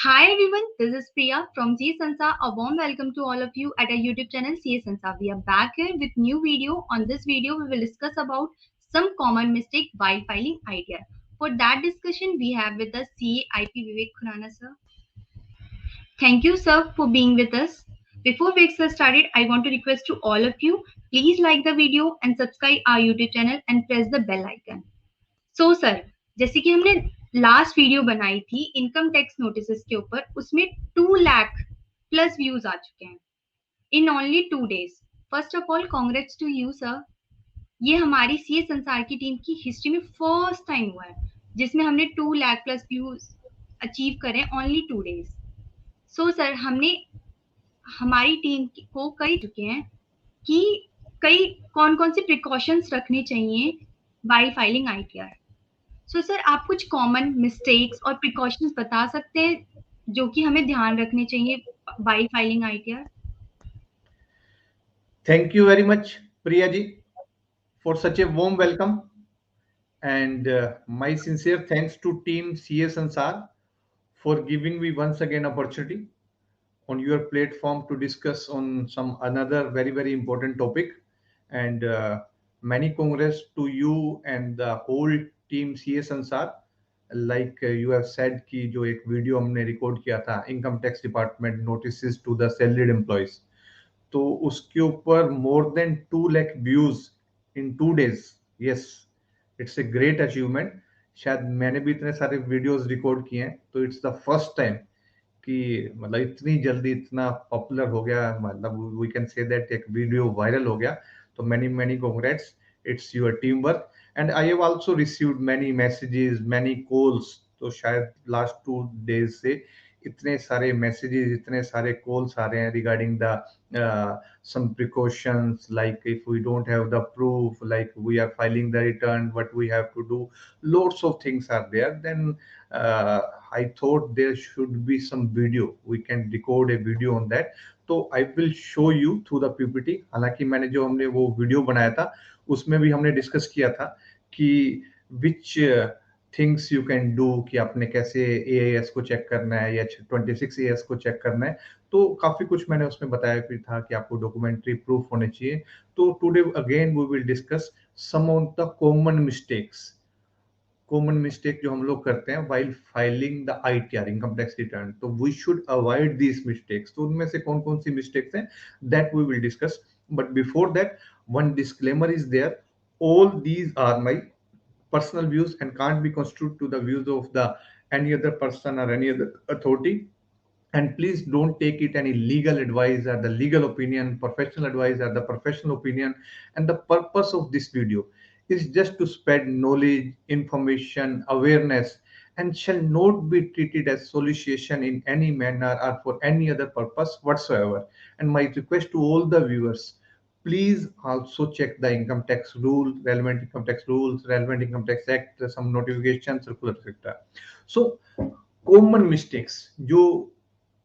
Hi everyone, this is Priya from CA Sansa. A warm welcome to all of you at our YouTube channel CA Sansa. We are back here with new video. On this video, we will discuss about some common mistake while filing ITR. For that discussion, we have with us CA IP Vivek Khurana sir. Thank you sir for being with us. Before we get started, I want to request to all of you, please like the video and subscribe our YouTube channel and press the bell icon. So sir, जैसे कि हमने last video बनाई थी income tax notice के ऊपर, उसमें 2 lakh plus views आ चुके हैं in only 2 days. First of all congrats to you sir. ये हमारी सीए संसार की टीम की हिस्ट्री में फर्स्ट टाइम हुआ है जिसमें हमने 2 लाख प्लस व्यूज अचीव करें ओनली 2 days. सो सर, हमने हमारी टीम को कर चुके हैं कि कई कौन कौन से प्रिकॉशंस रखने चाहिए while filing ITR. So sir, आप कुछ कॉमन मिस्टेक्स और प्रिकॉशंस बता सकते हैं जो कि हमें ध्यान रखने चाहिए while filing ITR. Thank you very much, Priya ji, for such a warm welcome. And my sincere thanks to Team CA Sansar for giving me once again opportunity on your platform to discuss on some another very important topic. And many congrats to you and the whole team CA Sansar. Like you have said कि जो एक video हमने record किया था income tax department notice to the salaried employees, तो उसके ऊपर more than 2 lakh views in 2 days. Yes, it's a great achievement. शायद मैंने भी इतने सारे वीडियोस रिकॉर्ड किए हैं, तो इट्स द फर्स्ट टाइम कि मतलब इतनी जल्दी इतना पॉपुलर हो गया, मतलब वी कैन से दैट एक वीडियो वायरल हो गया. तो many congrats, it's your team work. And I have also received many messages, many calls. तो शायद लास्ट 2 days से इतने सारे मैसेजेस, इतने सारे कॉल्स आ रहे हैं regarding the some precautions, like if we don't have the proof, like we are filing the return, what we have to do, lots of things are there. Then I thought there should be some video, we can record a video on that. तो I will show you through the PPT. हालांकि मैंने जो हमने वो video बनाया था उसमें भी हमने डिस्कस किया था कि which things you can do, कि आपने कैसे एआईएस को चेक करना है या 26 एएस को चेक करना है. तो काफी कुछ मैंने उसमें बताया भी था कि आपको डॉक्यूमेंट्री प्रूफ होने चाहिए. तो today again we will discuss some of the common mistake जो हम लोग करते हैं while filing the ITR, income tax return. तो we should avoid these mistakes. तो उनमें से कौन कौन सी मिस्टेक्स हैं that we will discuss. But before that one disclaimer is there. All these are my personal views and can't be construed to the views of the any other person or any other authority. And please don't take it any legal advice or the legal opinion, professional advice or the professional opinion. And the purpose of this video is just to spread knowledge, information, awareness, and shall not be treated as solicitation in any manner or for any other purpose whatsoever. And my request to all the viewers, please also check the income tax rule, relevant income tax rules, relevant income tax act, some notification, circular, etc. So common mistakes जो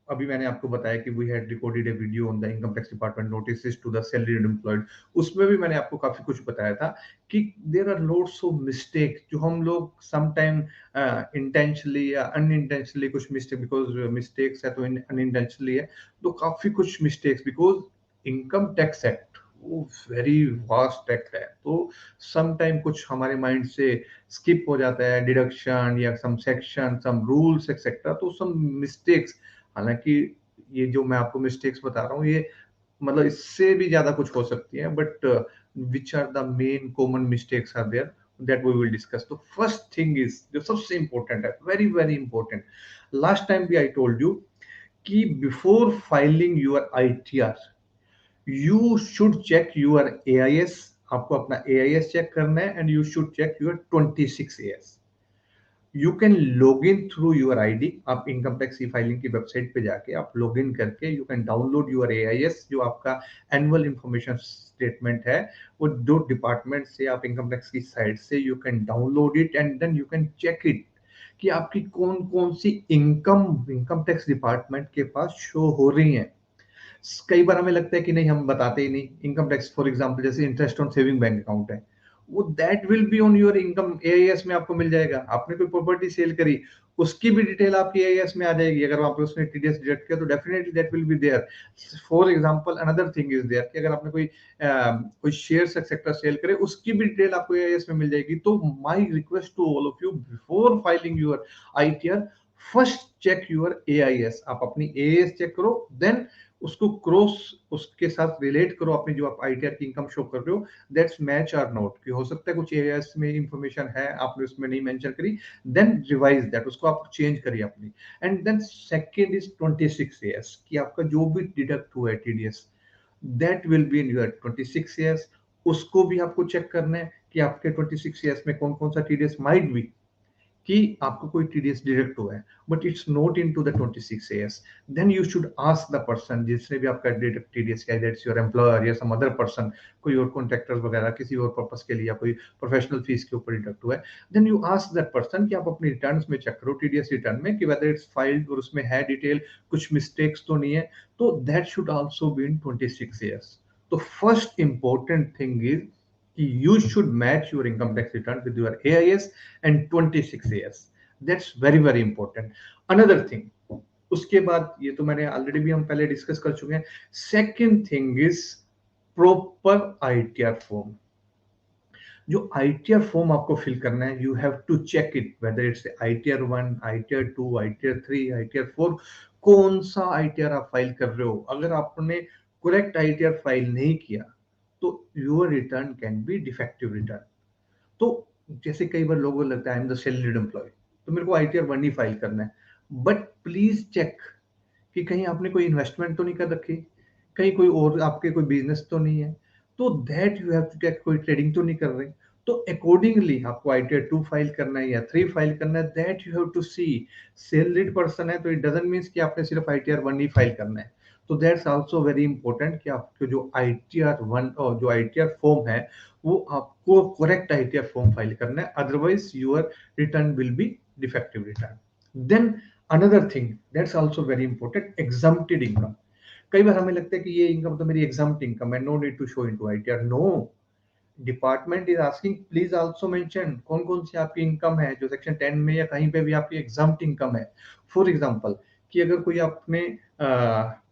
अभी मैंने आपको बताया कि we had recorded a video on the income tax department notice to the salaried employed. उसमें भी मैंने आपको काफी कुछ बताया था कि there are lots of mistake जो हम लोग सम टाइम इंटेंशनली या अनइंटेंशनली कुछ मिस्टेक, बिकॉज मिस्टेक्स है तो अनइंटेंशनली है, तो काफी कुछ mistakes because income tax act वो वेरी वास्ट एक्ट है. तो सम टाइम कुछ हमारे माइंड से स्किप हो जाता है, डिडक्शन या सम सेक्शन, सम रूल्स एक्सेट्रा. तो सम मिस्टेक्स, हालांकि ये जो मैं आपको मिस्टेक्स बता रहा हूँ ये मतलब इससे भी ज्यादा कुछ हो सकती है, but which are the main common mistakes are there that we will discuss. तो फर्स्ट थिंग इज जो सबसे इंपॉर्टेंट है, वेरी इंपॉर्टेंट, लास्ट टाइम भी आई टोल्ड यू कि before filing your ITR you should check your AIS. आपको अपना AIS check करना है and you should check your 26 A S. You can log in through your ID. आप income tax e filing की website पे जाके आप लॉग इन करके you can download your AIS, जो आपका एनुअल इंफॉर्मेशन स्टेटमेंट है, वो जो डिपार्टमेंट से आप इनकम टैक्स की साइट से you can download it and then you can check it कि आपकी कौन कौन सी इनकम टैक्स डिपार्टमेंट के पास शो हो रही है. कई बार हमें लगता है कि नहीं, हम बताते ही नहीं. इनकम टैक्स फॉर एग्जांपल जैसे interest on saving bank account है, वो that will be on your income AIS में आपको मिल जाएगा. आपने कोई प्रॉपर्टी सेल करी, उसकी भी डिटेल आपकी एआईएस में आ जाएगी। अगर वहां पे उसने टीडीएस डिडक्ट किया तो definitely that will be there. For example another thing is there कि अगर आपने कोई शेयर्स एक्सेट्रा सेल करे, उसकी भी डिटेल आपको एआईएस में मिल जाएगी। तो my request to all of you, before filing your ITR, first check your AIS. आप अपनी एआईएस चेक करो, देन उसको क्रॉस उसके साथ रिलेट करो अपनी जो आप आईटीआर की इनकम शो कर रहे हो, दैट्स मैच और नॉट। कि हो सकता है कुछ एआईएस में इंफॉर्मेशन है आपने उसमें नहीं मेंशन करी, देन रिवाइज दैट, उसको आप चेंज करिए अपनी। And then second is 26 years, कि आपका जो भी डिडक्ट हुआ है TDS, that will be in your 26 years. उसको भी आपको चेक करना है कि आपके 26 ईयर्स में कौन कौन सा टीडीएस माइट बी, कि आपको कोई टीडीएस डिडक्ट हुआ है but it's not into the 26 years, then you should ask the person जिसने भी आपका डिडक्ट टीडीएस किया, दैट्स योर एम्प्लॉयर या सम अदर पर्सन, कोई और कॉन्ट्रैक्टर वगैरह किसी और पर्पस के लिए, या कोई प्रोफेशनल फीस के ऊपर डिडक्ट हुआ है, then you ask that person कि आप अपनी रिटर्न्स में चेक करो टीडीएस रिटर्न में कि वेदर इट्स फाइल्ड और उसमें है डिटेल, कुछ मिस्टेक्स तो नहीं है। तो that should also be in 26 years. तो first important thing is you should match your income tax return with your AIS and 26 years. That's very very important. Another thing, उसके बाद ये तो मैंने ऑलरेडी भी हम पहले डिस्कस कर चुके हैं। Second thing is proper ITR form. जो आईटीआर फॉर्म आपको फिल करना है, you have to check it whether it's ITR 1, ITR 2, ITR 3, ITR 4, कौन सा आईटीआर आप फाइल कर रहे हो। अगर आपने करेक्ट आईटीआर फाइल नहीं किया तो your return can be defective return. तो जैसे कई बार लोगों को लगता है I am the salaried employee, तो मेरे को आईटीआर 1 ही फाइल करना है, बट प्लीज चेक कि कहीं आपने कोई इन्वेस्टमेंट तो नहीं कर रखी, कहीं कोई और आपके कोई बिजनेस तो नहीं है, तो that you have to check, कोई ट्रेडिंग तो नहीं कर रहे। तो अकॉर्डिंगली आपको आईटीआर 2 फाइल करना है या 3 फाइल करना है, that you have to see. Salaried person है तो इट डजंट मीन्स कि आपने सिर्फ आईटीआर 1 ही फाइल करना है। तो दैट्स आल्सो वेरी इंपॉर्टेंट कि आपके जो आईटीआर 1 और जो आईटीआर फॉर्म है वो आपको करेक्ट आईटीआर फॉर्म फाइल करना है, otherwise your return will be defective return. Then another thing that's also very important, exempted income. कई बार हमें लगता है कि ये इनकम तो मेरी एग्जम्प्ट इनकम है, no need to show into ITR. No, department is asking please also mention कौन कौन सी आपकी इनकम है जो सेक्शन 10 में या कहीं पे भी आपकी एग्जम्प्ट इनकम है। फॉर एग्जांपल कि अगर कोई आपने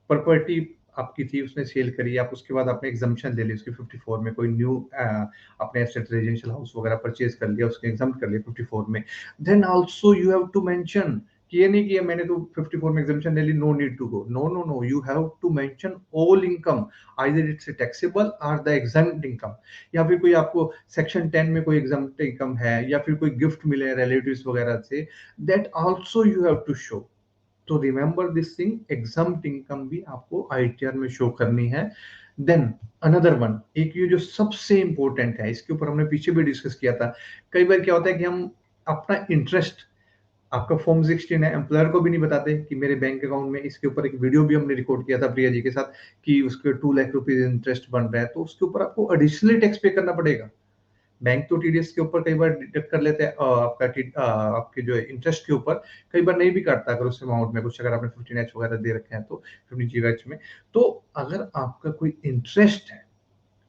प्रॉपर्टी आपकी थी, उसने सेल करी, आप उसके बाद आपने एग्जम्पशन ले ली उसकी 54 में, कोई न्यू आपने एसेट रेजिडेंशियल हाउस वगैरह परचेज कर लिया, उसके एग्जम्प्ट कर लिया 54 में, then also you have to mention कि ये नहीं कि मैंने तो 54 में एग्जम्पशन ले ली, no need to go, no no no, you have to mention all income, either it's taxable और द एग्जम्प्ट इनकम, या फिर कोई आपको सेक्शन 10 में कोई एग्जम्प्ट इनकम है, या फिर कोई गिफ्ट मिले रिलेटिव्स वगैरह से, that also you have to show. तो remember this thing, exempt income भी आपको आईटीआर में शो करनी है। देन अनदर वन, एक ये जो सबसे इंपॉर्टेंट है, इसके ऊपर हमने पीछे भी डिस्कस किया था। कई बार क्या होता है कि हम अपना इंटरेस्ट, आपका फॉर्म 16 है, एम्प्लॉयर को भी नहीं बताते कि मेरे बैंक अकाउंट में, इसके ऊपर एक वीडियो भी हमने रिकॉर्ड किया था प्रिया जी के साथ कि उसके 2 लाख रुपीज इंटरेस्ट बन रहा है, तो उसके ऊपर आपको एडिशनली टैक्स पे करना पड़ेगा। बैंक तो टीडीएस के ऊपर कई बार डिडक्ट कर लेते हैं, आपके जो इंटरेस्ट के ऊपर कई बार नहीं भी काटता, अगर उस अमाउंट में कुछ, अगर आपने 15H वगैरह दे रखे हैं तो 15GH में। तो अगर आपका कोई इंटरेस्ट है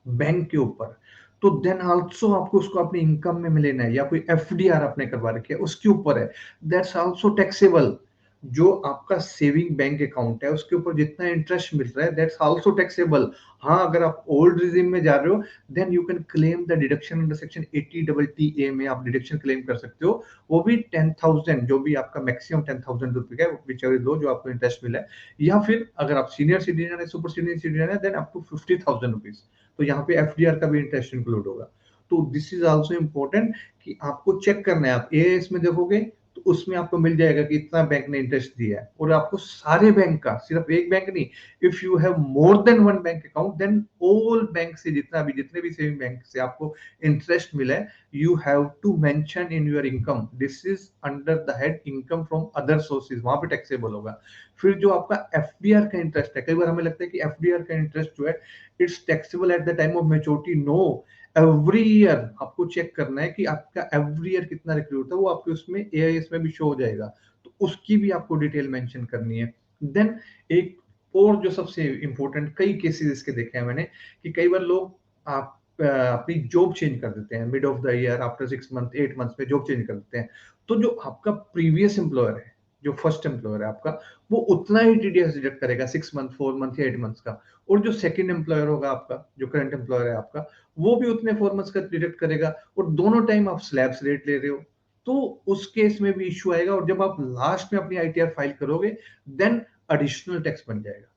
बैंक के ऊपर, तो देन आल्सो आपको उसको अपनी इनकम में लेना है, या कोई एफडीआर आपने करवा रखी है उसके ऊपर है, दैट्स आल्सो टैक्सेबल। जो आपका सेविंग बैंक अकाउंट है उसके ऊपर जितना इंटरेस्ट मिल रहा है, दैट्स आल्सो टैक्सेबल। हाँ, अगर आप ओल्ड रिजिम में जा रहे हो, then you can claim the deduction under section 80TTA में आप डिडक्शन क्लेम कर सकते हो, वो भी 10,000, जो भी आपका मैक्सिमम 10,000 रुपए का, विचेवर दो जो आपको इंटरेस्ट मिला है, या फिर अगर आप सीनियर सिटीजन है, सुपर सीनियर सिटीजन है, देन अप टू 50,000 रुपीज। तो यहाँ पे एफडीआर का भी इंटरेस्ट इंक्लूड होगा। तो दिस इज आल्सो इम्पोर्टेंट कि आपको चेक करना है। आप एएस में देखोगे तो उसमें आपको मिल जाएगा कि इतना बैंक ने इंटरेस्ट दिया है, और आपको सारे बैंक का, सिर्फ एक बैंक नहीं, if you have more than one bank account, then all bank से जितने भी सेविंग बैंक से आपको इंटरेस्ट मिला है, you have to mention in your income, this is under the head income from other sources, वहां पे टैक्सेबल होगा। फिर जो आपका एफडीआर का इंटरेस्ट है, कई बार हमें लगता है कि एफडीआर का इंटरेस्ट जो है it's taxable at the time of maturity. No, every year आपको चेक करना है कि आपका एवरी ईयर कितना रिक्रूट है, वो आपके उसमें एआईएस में भी शो हो जाएगा, तो उसकी भी आपको डिटेल मेंशन करनी है। देन एक और जो सबसे इंपॉर्टेंट, कई केसेस इसके देखे हैं मैंने कि कई बार लोग आप अपनी जॉब चेंज कर देते हैं mid of the year, after 6 month 8 months में जॉब चेंज कर देते हैं, तो जो आपका प्रीवियस एम्प्लॉयर है, जो फर्स्ट एम्प्लॉयर है आपका, वो उतना ही टीडीएस डिडक्ट करेगा 6 मंथ 4 मंथ या 8 मंथ्स का। और जो सेकंड एम्प्लॉयर होगा आपका, जो करंट एम्प्लॉयर है आपका, वो भी उतने 4 मंथ्स का डिडक्ट करेगा। और दोनों टाइम आप स्लैब्स रेट ले रहे हो, तो उस केस में भी इश्यू आएगा। और जब आप लास्ट में अपनी आईटीआर फाइल करोगे, देन एडिशनल टैक्स बन जाएगा।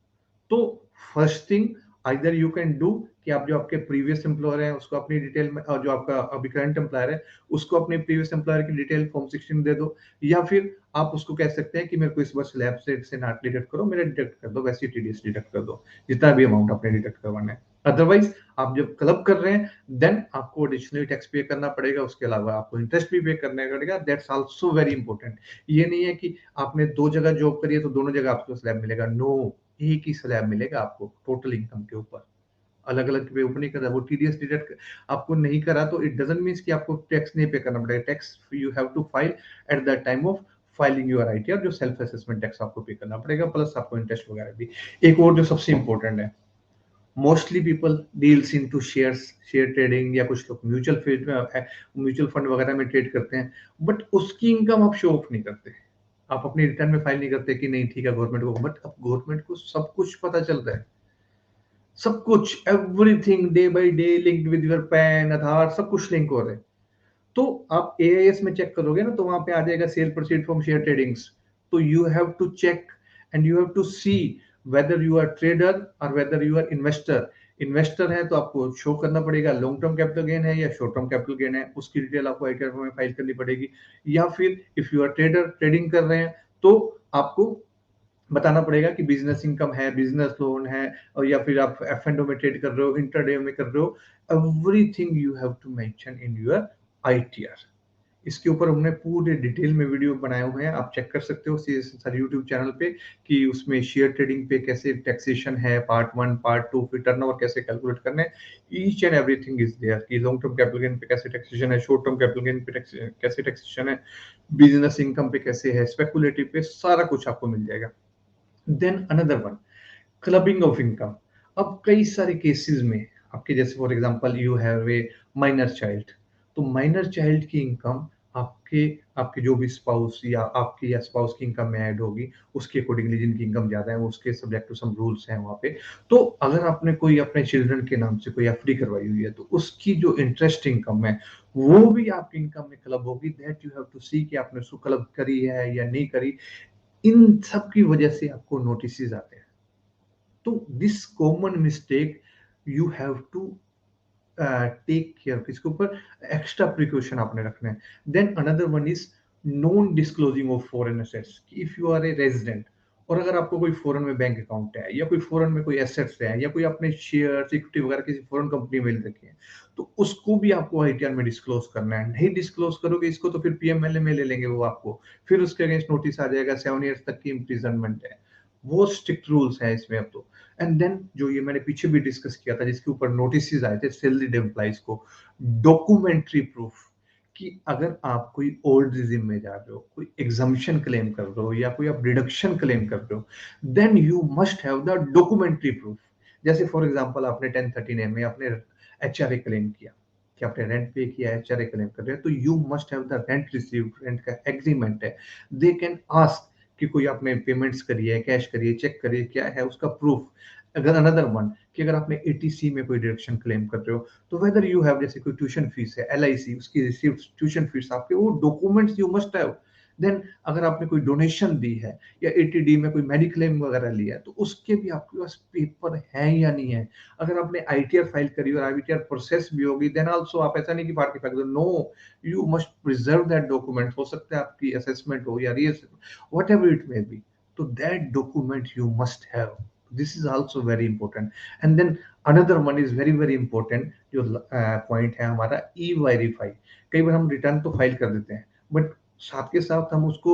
तो first thing either you can do कि आप जो आपके प्रीवियस एम्प्लॉयर है उसको अपनी डिटेल में, और जो आपका अभी करंट एम्प्लॉयर है उसको अपने प्रीवियस एम्प्लॉयर की डिटेल फॉर्म 16 दे दो, या फिर आप उसको कह सकते हैं कि मेरे को इस बार स्लैब से ना डिडक्ट करो, मेरा डिडक्ट कर दो, वैसे ही टीडीएस डिडक्ट कर दो जितना भी अमाउंट आपने डिडक्ट करवाना है। अदरवाइज आप जब क्लब कर रहे हैं, देन आपको एडिशनली टैक्स पे करना पड़ेगा, उसके अलावा आपको इंटरेस्ट भी पे करना पड़ेगा। That's also very important. ये नहीं है कि आपने 2 जगह जॉब करी है तो दोनों जगह आपको स्लैब मिलेगा, नो, एक ही स्लैब मिलेगा आपको टोटल इनकम के ऊपर। अलग अलग पे ऊपर नहीं कर रहा, वो टीडीएस डिडक्ट आपको नहीं करा तो इट डजंट मीन कि आपको टैक्स नहीं पे करना पड़ेगा। Tax you have to file at the time of filing your ITR, जो सेल्फ असेसमेंट टैक्स आपको पे करना पड़ेगा, प्लस आपको इंटरेस्ट वगैरह भी। एक और जो सबसे इंपॉर्टेंट है, mostly people deals into shares, share trading, या कुछ लोग म्यूचुअल फंड वगैरह में ट्रेड करते हैं, बट उसकी इनकम आप शो ऑफ नहीं करते, आप अपनी रिटर्न में फाइल नहीं करते कि नहीं ठीक है गवर्नमेंट को, बट अब गवर्नमेंट को सब कुछ पता चल रहा है, सब कुछ, everything day by day linked with your PAN, Aadhaar, सब कुछ लिंक हो रहे हैं। तो आप एआईएस में चेक करोगे ना, तो वहां पे आ जाएगा sale proceed from share tradings. तो you have to check and you have to see whether you are trader और whether you are investor. Investor है तो आपको शो करना पड़ेगा लॉन्ग टर्म कैपिटल गेन है या शॉर्ट टर्म कैपिटल गेन है, उसकी डिटेल आपको आईटीआर में फाइल करनी पड़ेगी। या फिर if you are trader, trading कर रहे हैं, तो आपको बताना पड़ेगा कि बिजनेस इनकम है, बिजनेस लोन है, और या फिर आप एफ एंड ओ में ट्रेड कर रहे हो, इंटरडे में कर रहे हो, everything you have to mention in your ITR. इसके ऊपर हमने पूरे डिटेल में वीडियो बनाए हुए हैं, आप चेक कर सकते हो सर यूट्यूब चैनल पे, कि उसमें शेयर ट्रेडिंग पे कैसे टैक्सेशन है, पार्ट 1 पार्ट 2, फिर टर्नओवर कैसे कैलकुलेट करना है, each and everything is there, कि लॉन्ग टर्म कैपिटल गेन पे कैसे टैक्सेशन है, शॉर्ट टर्म कैपिटल गेन पे कैसे टैक्सेशन है, बिजनेस इनकम पे कैसे है, स्पेकुलेटिव पे, सारा कुछ आपको मिल जाएगा। Then another one, clubbing of income. अब कई सारे केसेस में आपके, जैसे for example you have a minor child, तो माइनर चाइल्ड की इनकम आपके आपके जो भी स्पाउस या आपकी या स्पाउस की इनकम में ऐड होगी, उसके अकॉर्डिंगली जिनकी इनकम ज्यादा है वो उसके सब्जेक्ट टू सम रूल्स हैं वहाँ पे। तो अगर आपने कोई अपने चिल्ड्रन के नाम से कोई एफडी करवाई हुई है, तो उसकी जो इंटरेस्ट इनकम है वो भी आपकी इनकम में क्लब होगी। दैट यू हैव टू सी कि आपने उसको क्लब करी है या नहीं करी। इन सब की वजह से आपको नोटिस आते हैं। तो this common mistake you have to take care, इसके ऊपर एक्स्ट्रा प्रिकॉशन आपने रखना है। Then another one is non disclosing of foreign assets. If you are a resident और अगर आपको कोई फॉरेन में बैंक अकाउंट है, या कोई फॉरेन में कोई एसेट्स है, या कोई अपने शेयर इक्विटी वगैरह किसी फॉरेन कंपनी में रखी है, तो उसको भी आपको आईटीआर में डिस्क्लोज करना है। नहीं डिस्क्लोज करोगे इसको तो फिर पीएमएलए में ले लेंगे वो आपको, फिर उसके अगेंस्ट नोटिस आ जाएगा, 7 ईयर्स तक की इम्प्रिजनमेंट है। वो स्ट्रिक्ट रूल्स है इसमें अब तो। एंड देन जो ये मैंने पीछे भी डिस्कस किया था, जिसके ऊपर नोटिस आए थे सैलरीड एम्प्लॉइज को, डॉक्यूमेंट्री प्रूफ, कि अगर आप कोई ओल्ड रिजिम में जा रहे हो, कोई एग्जम्पशन क्लेम कर रहे हो, या कोई आप डिडक्शन क्लेम कर रहे हो, then you must have the documentary proof. जैसे फॉर एग्जांपल आपने 1013 में आपने एचआरए क्लेम किया, कि आपने रेंट पे किया, एचआरए क्लेम कर रहे हैं, तो you must have the rent received, rent का एग्रीमेंट है। दे कैन आस्क कि कोई आपने पेमेंट्स करी है, कैश करी है, चेक करी है, क्या है उसका प्रूफ। अगर अनदर वन, कि अगर आपने एटीसी में कोई डिडक्शन क्लेम कर रहे हो, तो वेदर यू हैव, जैसे कोई ट्यूशन फीस है, एलआईसी उसकी रिसीव्ड ट्यूशन फीस आपके, वो documents you must have. Then अगर आपने कोई डोनेशन दी है, या एटीडी में कोई मेडिक्लेम वगैरह लिया है, तो उसके भी आपके पास पेपर है या नहीं है। अगर आपने आईटीआर फाइल करी और आईटीआर प्रोसेस भी होगी, देन आल्सो आप ऐसा नहीं कि फाड़ के फेंक दो, no, you must preserve that document. हो सकता है आपकी असेसमेंट हो या reassessment, whatever it may be, so that document you must have. This is also very important. And then another one is very very important, जो point है हमारा ई verify. कई बार हम रिटर्न तो फाइल कर देते हैं, बट साथ के साथ हम उसको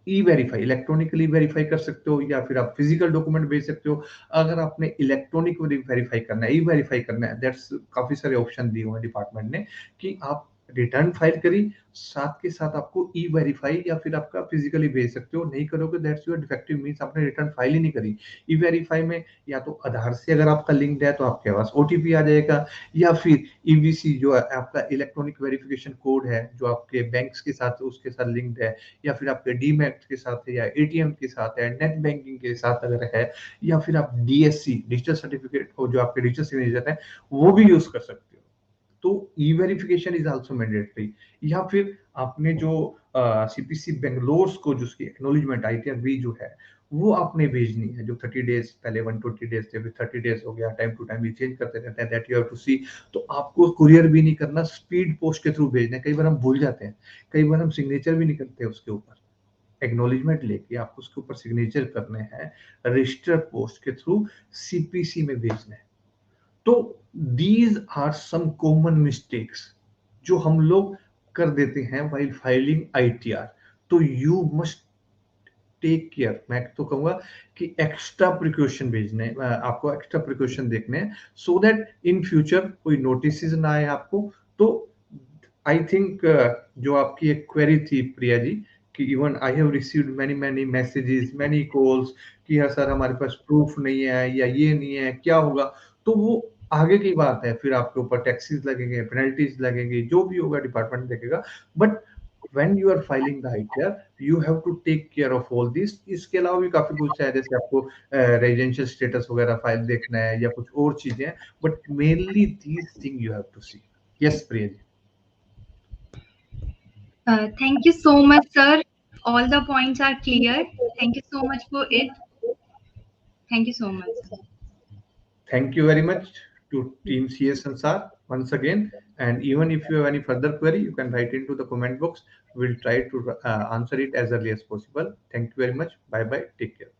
ई वेरीफाई, इलेक्ट्रॉनिकली वेरीफाई कर सकते हो, या फिर आप फिजिकल डॉक्यूमेंट भेज सकते हो। अगर आपने इलेक्ट्रॉनिक वेरीफाई करना है, ई वेरीफाई करना है, दैट्स काफी सारे ऑप्शन दिए हुए हैं डिपार्टमेंट ने, कि आप रिटर्न फाइल करी, साथ के साथ आपको ई वेरीफाई या फिर आपका फिजिकली भेज सकते हो। नहीं करोगे दैट्स योर डिफेक्टिव, मीन्स आपने रिटर्न फाइल ही नहीं करी। ई वेरीफाई में या तो आधार से अगर आपका लिंक्ड है तो आपके पास ओटीपी आ जाएगा, या फिर ईवीसी जो है आपका इलेक्ट्रॉनिक वेरिफिकेशन कोड है जो आपके बैंक्स के साथ उसके साथ लिंक्ड है, या फिर आपके डीमैट के साथ है, या एटीएम के साथ है, नेट बैंकिंग के साथ अगर है, या फिर आप डीएससी डिजिटल सर्टिफिकेट जो आपके डिजिटल सिग्नेचर है वो भी यूज कर सकते हो। तो ई वेरिफिकेशन इज आल्सो मैंडेटरी। या फिर आपने जो सीपीसी बेंगलोर को जो उसकी एक्नॉलेजमेंट आईटीआर भी जो है वो आपने भेजनी है, जो 30 डेज पहले 120 डेज थे, फिर 30 डेज हो गया, टाइम टू टाइम ये चेंज करते रहते हैं, दैट यू हैव टू सी। तो आपको कुरियर भी नहीं करना, स्पीड पोस्ट के थ्रू भेजना है। कई बार हम भूल जाते हैं, कई बार हम सिग्नेचर भी नहीं करते उसके ऊपर, एक्नॉलेजमेंट लेके आपको उसके ऊपर सिग्नेचर करने हैं, रजिस्टर पोस्ट के थ्रू सीपीसी में भेजना है। तो these are some common mistakes जो हम लोग कर देते हैं व्हाइल फाइलिंग आईटीआर। तो यू मस्ट टेक केयर, मैं तो कहूंगा कि एक्स्ट्रा प्रिकॉशन भेजने आपको एक्स्ट्रा प्रिकॉशन देखने हैं, सो दैट इन फ्यूचर कोई नोटिस ना आए आपको। तो आई थिंक जो आपकी एक क्वेरी थी प्रिया जी, कि even I have received many many messages many calls कि यार सर हमारे पास प्रूफ नहीं है या ये नहीं है, क्या होगा। तो वो आगे की बात है, फिर आपके ऊपर टैक्सेस लगेंगे, पेनल्टीज लगेंगे, जो भी होगा डिपार्टमेंट देखेगा। But when you are filing the ITR, you have to take care of all this। इसके अलावा भी काफी कुछ है, जैसे आपको रेजिडेंशियल स्टेटस वगैरह फाइल देखना है या कुछ और चीजें, but mainly these thing you have to see. Yes Priya ji. Thank you so much, sir. All the points are clear. Thank you so much for it. Thank you so much, sir. Thank you very much to Team CS Sansar once again. And even if you have any further query, you can write into the comment box. We'll try to answer it as early as possible. Thank you very much. Bye bye. Take care.